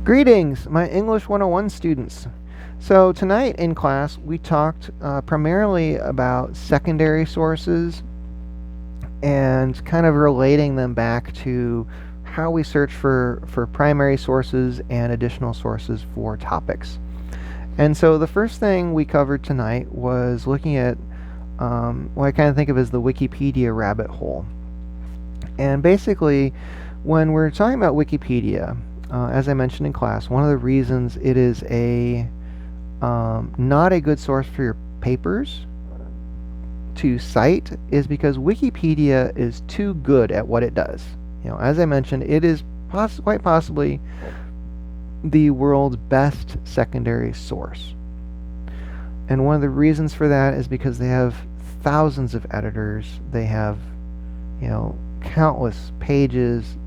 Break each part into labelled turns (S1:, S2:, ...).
S1: Greetings, my English 101 students. So tonight in class we talked primarily about secondary sources and kind of relating them back to how we search for primary sources and additional sources for topics. And so the first thing we covered tonight was looking at what I kind of think of as the Wikipedia rabbit hole. And basically, when we're talking about Wikipedia, as I mentioned in class, one of the reasons it is not a good source for your papers to cite is because Wikipedia is too good at what it does. As I mentioned, it is quite possibly the world's best secondary source. And one of the reasons for that is because they have thousands of editors. They have, countless pages.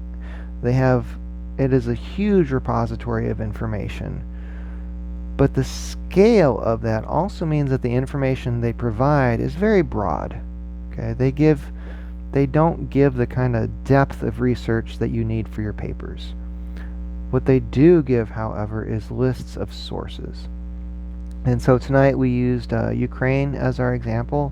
S1: It is a huge repository of information. But the scale of that also means that the information they provide is very broad. Okay, they don't give the kind of depth of research that you need for your papers. What they do give, however, is lists of sources. And so tonight we used Ukraine as our example,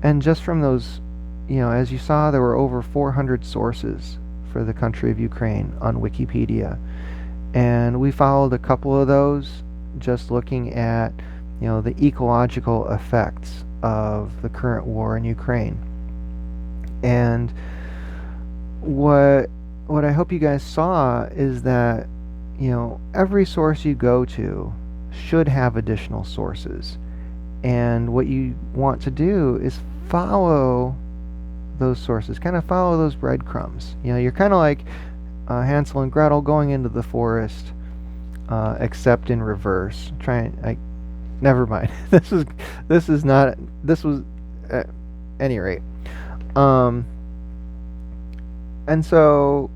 S1: and just from those, as you saw, there were over 400 sources for the country of Ukraine on Wikipedia, and we followed a couple of those, just looking at the ecological effects of the current war in Ukraine. And what I hope you guys saw is that every source you go to should have additional sources, and what you want to do is follow those sources, kind of follow those breadcrumbs. You're kind of like Hansel and Gretel going into the forest, except in reverse. Never mind. This was at any rate. And so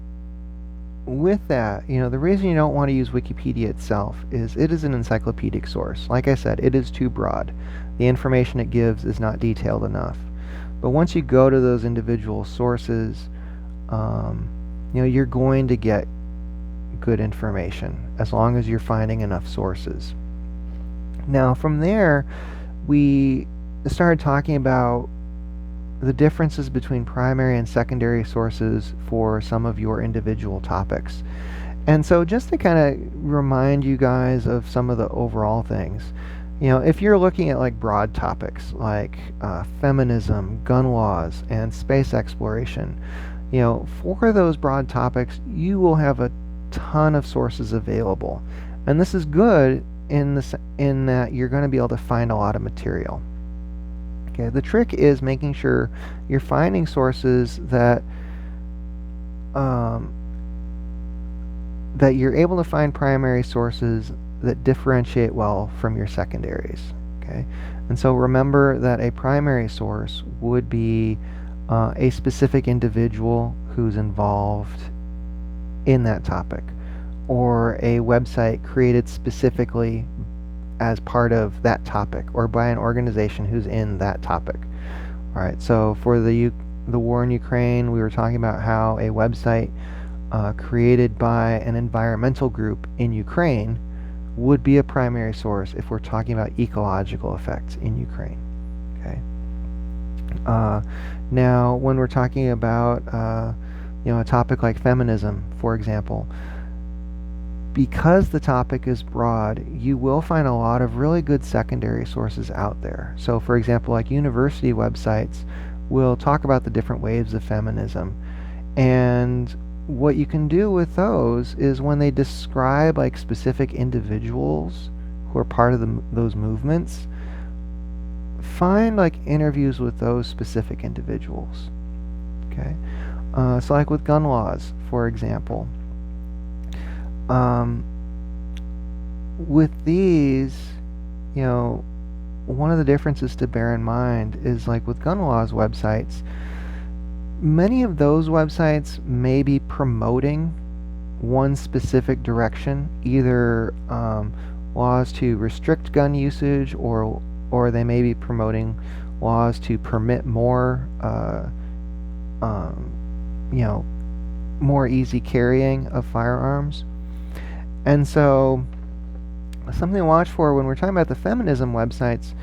S1: with that, the reason you don't want to use Wikipedia itself is it is an encyclopedic source. Like I said, it is too broad. The information it gives is not detailed enough. But once you go to those individual sources, you're going to get good information as long as you're finding enough sources. Now, from there, we started talking about the differences between primary and secondary sources for some of your individual topics. And so just to kind of remind you guys of some of the overall things, if you're looking at like broad topics like feminism, gun laws, and space exploration, for those broad topics, you will have a ton of sources available. And this is good in that you're going to be able to find a lot of material. Okay, the trick is making sure you're finding sources that that you're able to find primary sources that differentiate well from your secondaries. Okay, and so remember that a primary source would be a specific individual who's involved in that topic, or a website created specifically as part of that topic, or by an organization who's in that topic. All right, so for the war in Ukraine, we were talking about how a website created by an environmental group in Ukraine would be a primary source if we're talking about ecological effects in Ukraine. Okay. Now, when we're talking about a topic like feminism, for example, because the topic is broad, you will find a lot of really good secondary sources out there. So, for example, like university websites will talk about the different waves of feminism, and what you can do with those is when they describe like specific individuals who are part of those movements, find like interviews with those specific individuals. Okay, so like with gun laws, for example, with these, one of the differences to bear in mind is like with gun laws websites, many of those websites may be promoting one specific direction, either laws to restrict gun usage, or they may be promoting laws to permit more more easy carrying of firearms. And so something to watch for when we're talking about the feminism websites,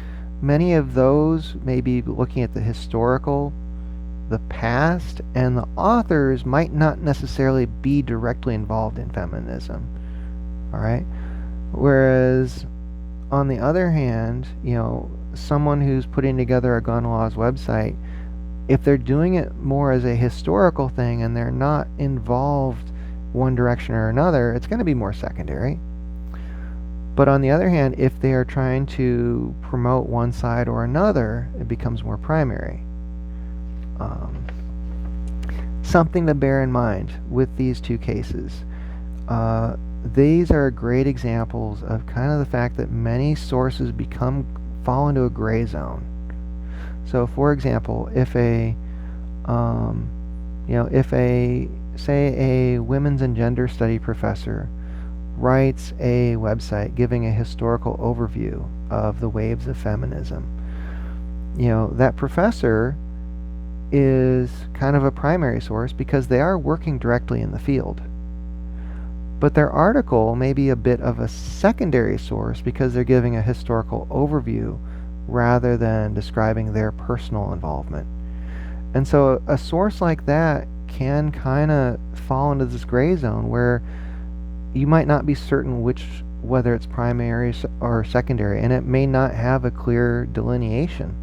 S1: many of those may be looking at the historical, the past, and the authors might not necessarily be directly involved in feminism. All right? Whereas on the other hand, someone who's putting together a gun laws website, if they're doing it more as a historical thing and they're not involved one direction or another, it's going to be more secondary. But on the other hand, if they are trying to promote one side or another, it becomes more primary. Something to bear in mind with these two cases. These are great examples of kind of the fact that many sources fall into a gray zone. So, for example, if say a women's and gender study professor writes a website giving a historical overview of the waves of feminism, that professor is kind of a primary source because they are working directly in the field. But their article may be a bit of a secondary source because they're giving a historical overview rather than describing their personal involvement. And so a source like that can kind of fall into this gray zone where you might not be certain whether it's primary or secondary, and it may not have a clear delineation.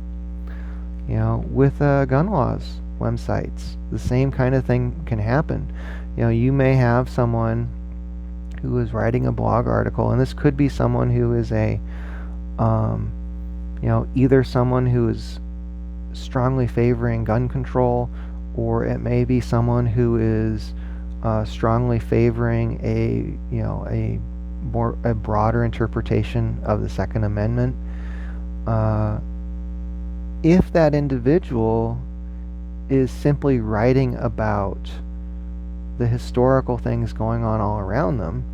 S1: With gun laws websites, the same kind of thing can happen. You may have someone who is writing a blog article, and this could be someone who is either someone who is strongly favoring gun control, or it may be someone who is strongly favoring a broader interpretation of the Second Amendment. If that individual is simply writing about the historical things going on all around them,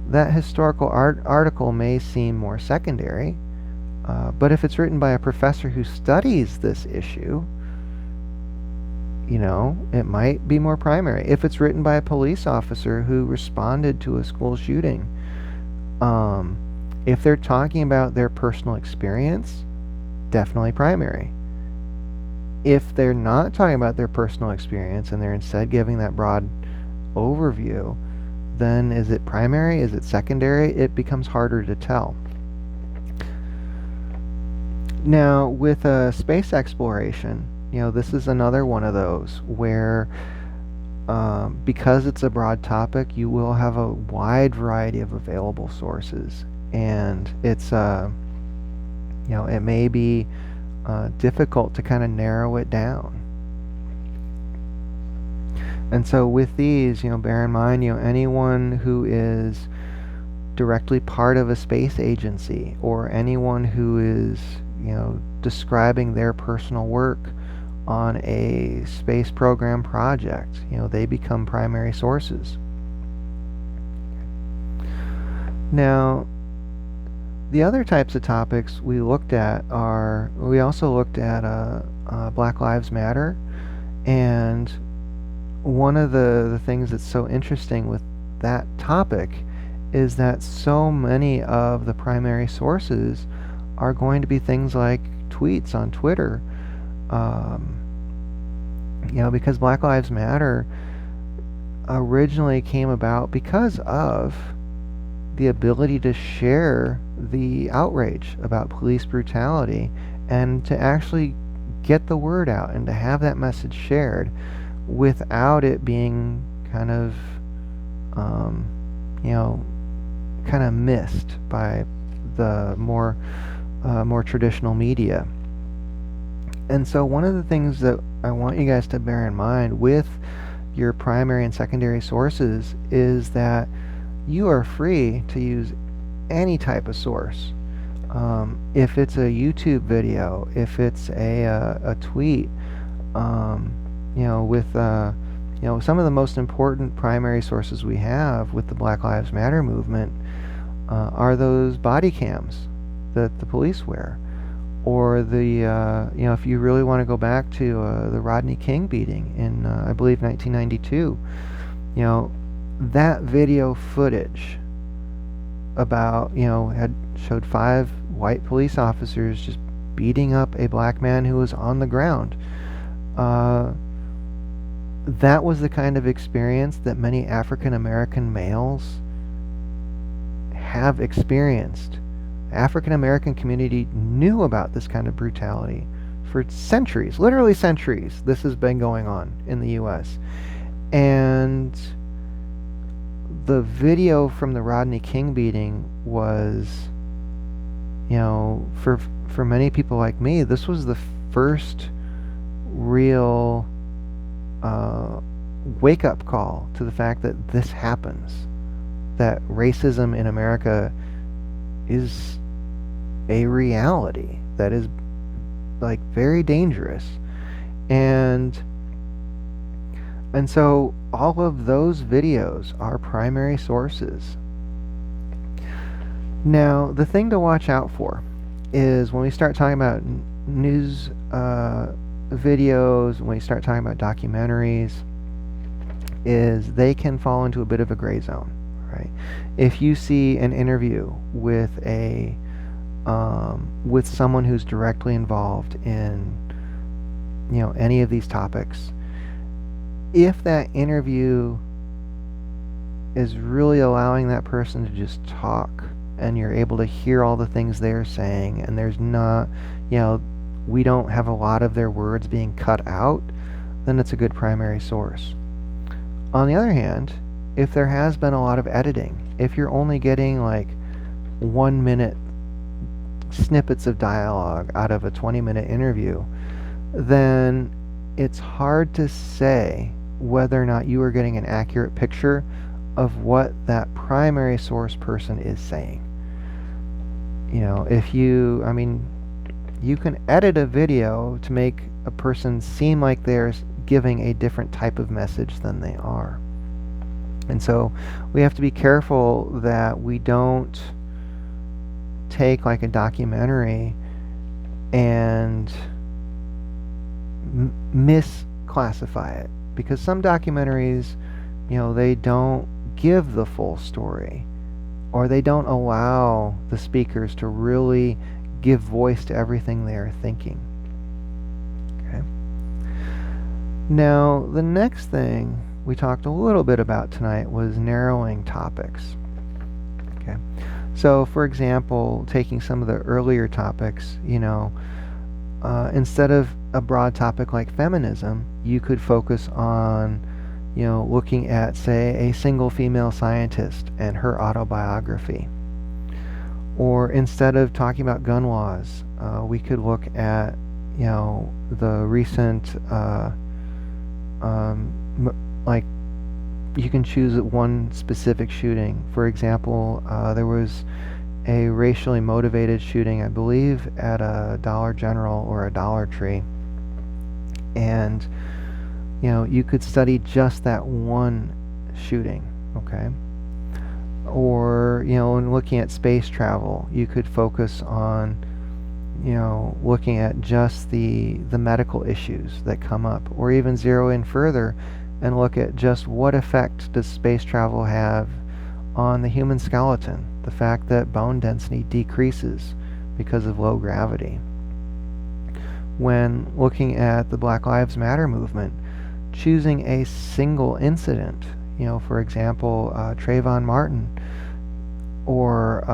S1: that historical article may seem more secondary. But if it's written by a professor who studies this issue, it might be more primary. If it's written by a police officer who responded to a school shooting, if they're talking about their personal experience, definitely primary. If they're not talking about their personal experience and they're instead giving that broad overview, then is it primary? Is it secondary? It becomes harder to tell. Now, with space exploration, this is another one of those where because it's a broad topic, you will have a wide variety of available sources, and it's it may be difficult to kind of narrow it down. And so with these, bear in mind, anyone who is directly part of a space agency, or anyone who is, describing their personal work on a space program project, they become primary sources. Now, the other types of topics we also looked at Black Lives Matter, and one of the things that's so interesting with that topic is that so many of the primary sources are going to be things like tweets on Twitter, because Black Lives Matter originally came about because of the ability to share the outrage about police brutality and to actually get the word out and to have that message shared without it being kind of missed by the more traditional media. And so one of the things that I want you guys to bear in mind with your primary and secondary sources is that you are free to use any type of source. If it's a YouTube video, if it's a tweet, with some of the most important primary sources we have with the Black Lives Matter movement are those body cams that the police wear, or if you really want to go back to the Rodney King beating in I believe 1992, that video footage about, had showed 5 white police officers just beating up a black man who was on the ground. That was the kind of experience that many African American males have experienced. The African American community knew about this kind of brutality for centuries, literally centuries. This has been going on in the US. And the video from the Rodney King beating was, for many people like me, this was the first real wake-up call to the fact that this happens, that racism in America is a reality that is like very dangerous. And so all of those videos are primary sources. Now, the thing to watch out for is when we start talking about news videos, when we start talking about documentaries, is they can fall into a bit of a gray zone, right? If you see an interview with with someone who's directly involved in any of these topics, if that interview is really allowing that person to just talk and you're able to hear all the things they're saying and there's not, we don't have a lot of their words being cut out, then it's a good primary source. On the other hand, if there has been a lot of editing, if you're only getting like 1 minute snippets of dialogue out of a 20-minute interview, then it's hard to say whether or not you are getting an accurate picture of what that primary source person is saying. If you can edit a video to make a person seem like they're giving a different type of message than they are. And so we have to be careful that we don't take like a documentary and misclassify it, because some documentaries, they don't give the full story, or they don't allow the speakers to really give voice to everything they are thinking. Okay. Now, the next thing we talked a little bit about tonight was narrowing topics. Okay. So, for example, taking some of the earlier topics, instead of a broad topic like feminism, you could focus on, looking at, say, a single female scientist and her autobiography. Or instead of talking about gun laws, we could look at, the recent, like, you can choose one specific shooting. For example, there was a racially motivated shooting, I believe, at a Dollar General or a Dollar Tree. And, you could study just that one shooting, okay? Or, in looking at space travel, you could focus on, looking at just the medical issues that come up, or even zero in further and look at just what effect does space travel have on the human skeleton, the fact that bone density decreases because of low gravity. When looking at the Black Lives Matter movement, choosing a single incident, for example, Trayvon Martin, or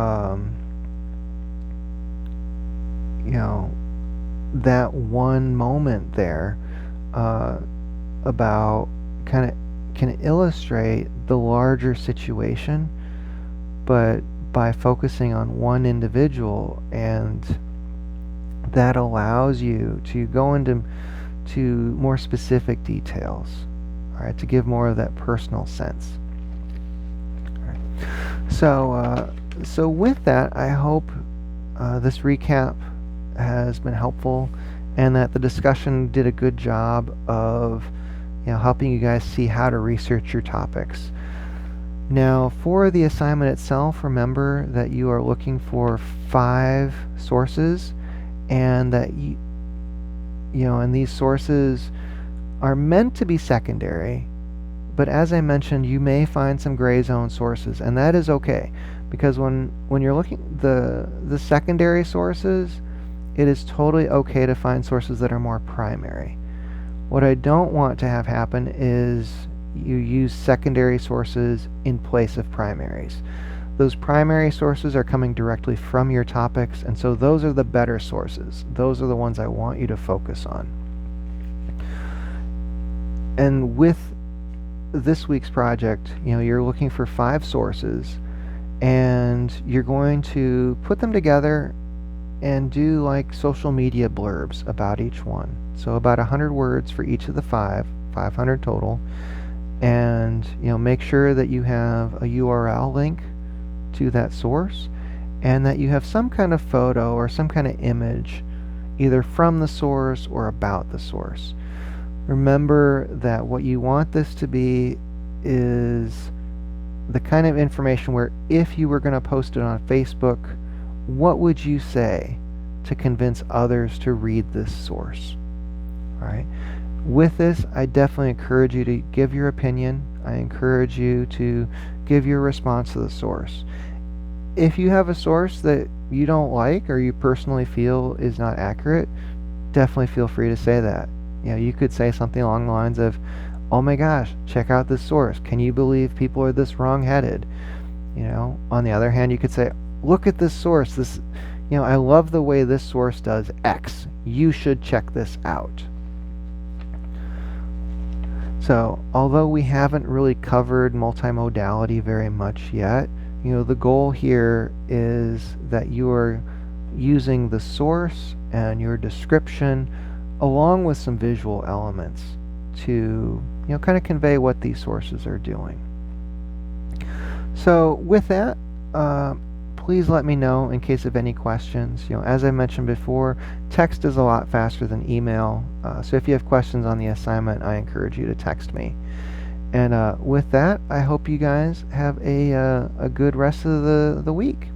S1: that one moment there about can illustrate the larger situation, but by focusing on one individual, and that allows you to go into more specific details, all right, to give more of that personal sense. All right. So with that, I hope this recap has been helpful, and that the discussion did a good job of helping you guys see how to research your topics. Now, for the assignment itself, remember that you are looking for 5 sources, and that and these sources are meant to be secondary, but as I mentioned, you may find some gray zone sources, and that is okay, Because when you're looking the secondary sources, it is totally okay to find sources that are more primary. What I don't want to have happen is you use secondary sources in place of primaries. Those primary sources are coming directly from your topics, and so those are the better sources. Those are the ones I want you to focus on. And with this week's project, you're looking for 5 sources, and you're going to put them together and do like social media blurbs about each one. So about 100 words for each of the 500 total. And make sure that you have a URL link to that source, and that you have some kind of photo or some kind of image either from the source or about the source. Remember that what you want this to be is the kind of information where if you were going to post it on Facebook, what would you say to convince others to read this source? All right. With this, I definitely encourage you to give your opinion. I encourage you to give your response to the source. If you have a source that you don't like or you personally feel is not accurate, definitely feel free to say that. You could say something along the lines of, "Oh my gosh, check out this source. Can you believe people are this wrong-headed?" On the other hand, you could say, "Look at this source. I love the way this source does X. You should check this out." So, although we haven't really covered multimodality very much yet, the goal here is that you are using the source and your description along with some visual elements to, kind of convey what these sources are doing. So, with that, please let me know in case of any questions. As I mentioned before, text is a lot faster than email. So if you have questions on the assignment, I encourage you to text me. And with that, I hope you guys have a good rest of the week.